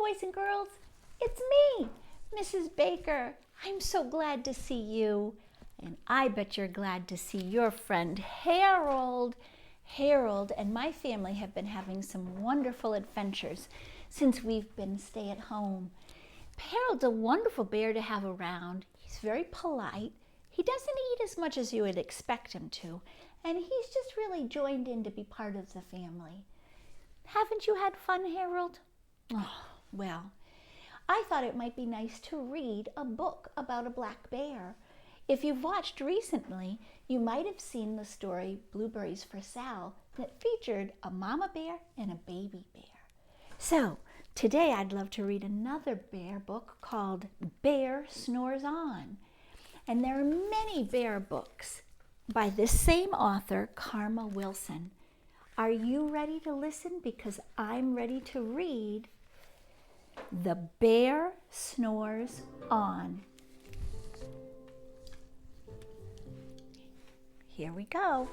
boys and girls. It's me, Mrs. Baker. I'm so glad to see you. And I bet you're glad to see your friend Harold. Harold and my family have been having some wonderful adventures since we've been stay at home. Harold's a wonderful bear to have around. He's very polite. He doesn't eat as much as you would expect him to, and he's just really joined in to be part of the family. Haven't you had fun, Harold? Oh, well, I thought it might be nice to read a book about a black bear. If you've watched recently, you might have seen the story Blueberries for Sal that featured a mama bear and a baby bear. So today I'd love to read another bear book called Bear Snores On. And there are many bear books by this same author, Karma Wilson. Are you ready to listen? Because I'm ready to read The Bear Snores On. Here we go.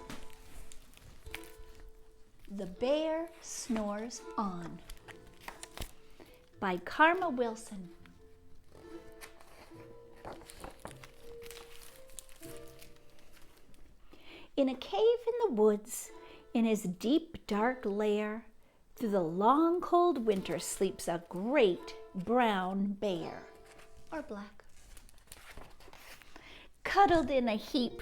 The Bear Snores On by Karma Wilson. In a cave in the woods, in his deep, dark lair, through the long, cold winter sleeps a great brown bear, or black. Cuddled in a heap,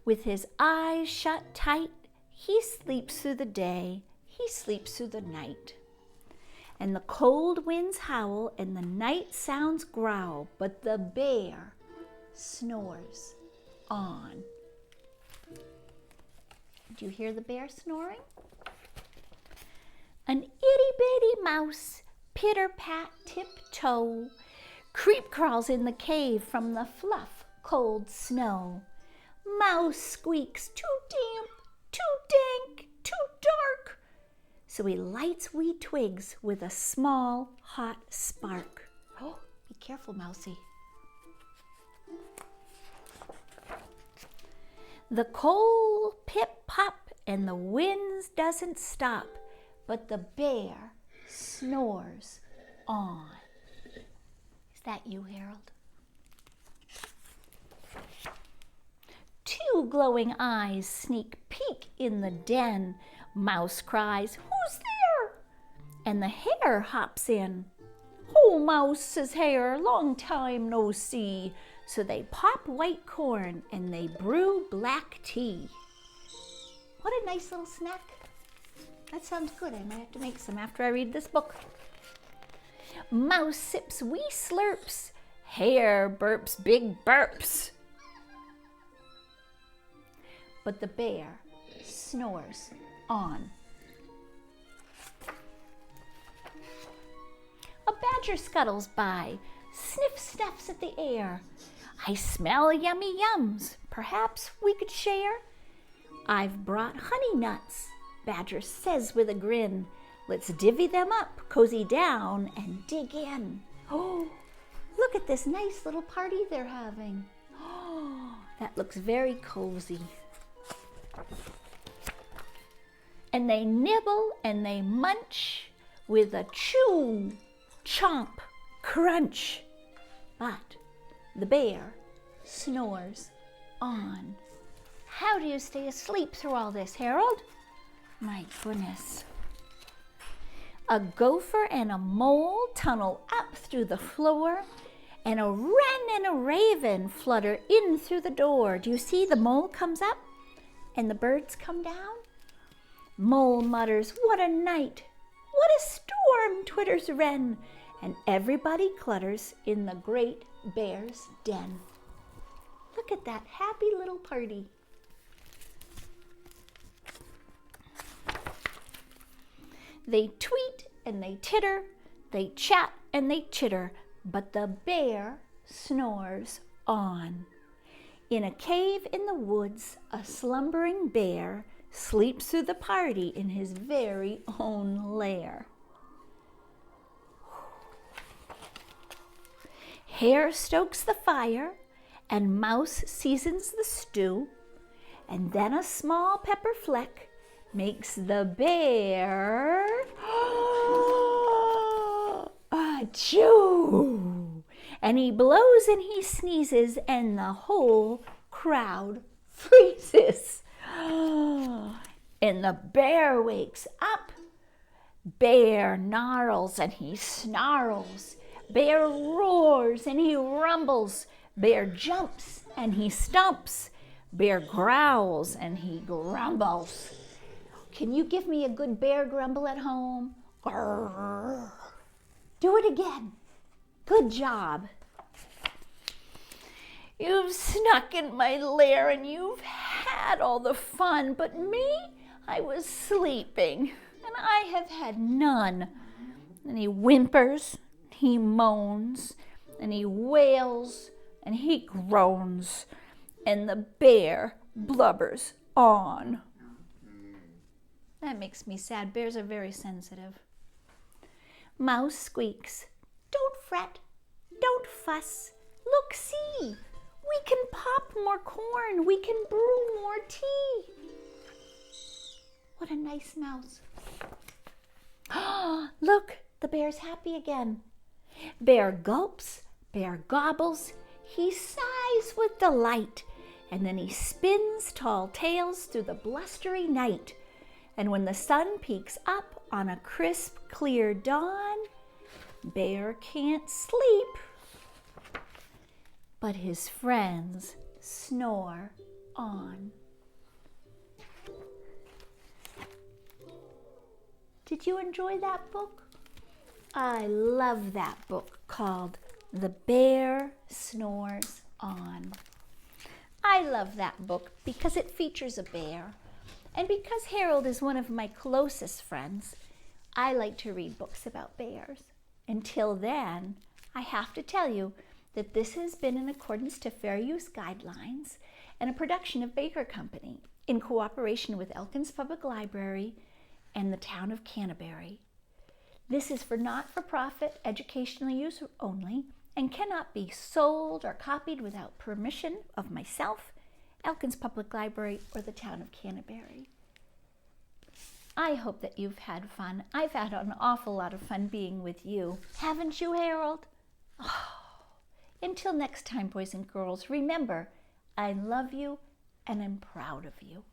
with his eyes shut tight, he sleeps through the day, he sleeps through the night. And the cold winds howl and the night sounds growl, but the bear snores on. Do you hear the bear snoring? An itty-bitty mouse, pitter-pat, tiptoe, creep crawls in the cave from the fluff, cold snow. Mouse squeaks, too damp, too dank, too dark. So he lights wee twigs with a small, hot spark. Oh, be careful, Mousie. The cold pip-pop and the winds doesn't stop, but the bear snores on. Is that you, Harold? Two glowing eyes sneak peek in the den. Mouse cries, "Who's there?" And the hare hops in. "Oh, Mouse," says Hare, "long time no see." So they pop white corn and they brew black tea. What a nice little snack. That sounds good. I might have to make some after I read this book. Mouse sips wee slurps. Hare burps big burps. But the bear snores on. A badger scuttles by, sniff snuffs at the air. "I smell yummy yums, perhaps we could share?" "I've brought honey nuts," Badger says with a grin. "Let's divvy them up, cozy down, and dig in." Oh, look at this nice little party they're having. Oh, that looks very cozy. And they nibble and they munch with a chew, chomp, crunch. But the bear snores on. How do you stay asleep through all this, Harold? My goodness. A gopher and a mole tunnel up through the floor, and a wren and a raven flutter in through the door. Do you see the mole comes up and the birds come down? Mole mutters, "What a night! What a storm!" twitters wren, and everybody clutters in the great bear's den. Look at that happy little party. They tweet and they titter, they chat and they chitter, but the bear snores on. In a cave in the woods, a slumbering bear sleeps through the party in his very own lair. Hare stokes the fire, and Mouse seasons the stew, and then a small pepper fleck makes the bear Achoo! And he blows and he sneezes and the whole crowd freezes. And the bear wakes up. Bear gnarls and he snarls. Bear roars and he rumbles. Bear jumps and he stumps. Bear growls and he grumbles. Can you give me a good bear grumble at home? Grrr. Do it again. Good job. You've snuck in my lair and you've had all the fun, but me, I was sleeping and I have had none. And he whimpers, he moans, and he wails, and he groans, and the bear blubbers on. That makes me sad. Bears are very sensitive. Mouse squeaks, "Don't fret, don't fuss. Look, see, we can pop more corn. We can brew more tea." What a nice mouse. Look, the bear's happy again. Bear gulps, bear gobbles, he sighs with delight, and then he spins tall tales through the blustery night. And when the sun peeks up on a crisp, clear dawn, Bear can't sleep, but his friends snore on. Did you enjoy that book? I love that book called The Bear Snores On. I love that book because it features a bear. And because Harold is one of my closest friends, I like to read books about bears. Until then, I have to tell you that this has been in accordance to fair use guidelines and a production of Baker Company in cooperation with Elkins Public Library and the town of Canterbury. This is for not-for-profit educational use only and cannot be sold or copied without permission of myself, Elkins Public Library, or the town of Canterbury. I hope that you've had fun. I've had an awful lot of fun being with you. Haven't you, Harold? Oh. Until next time, boys and girls, remember, I love you and I'm proud of you.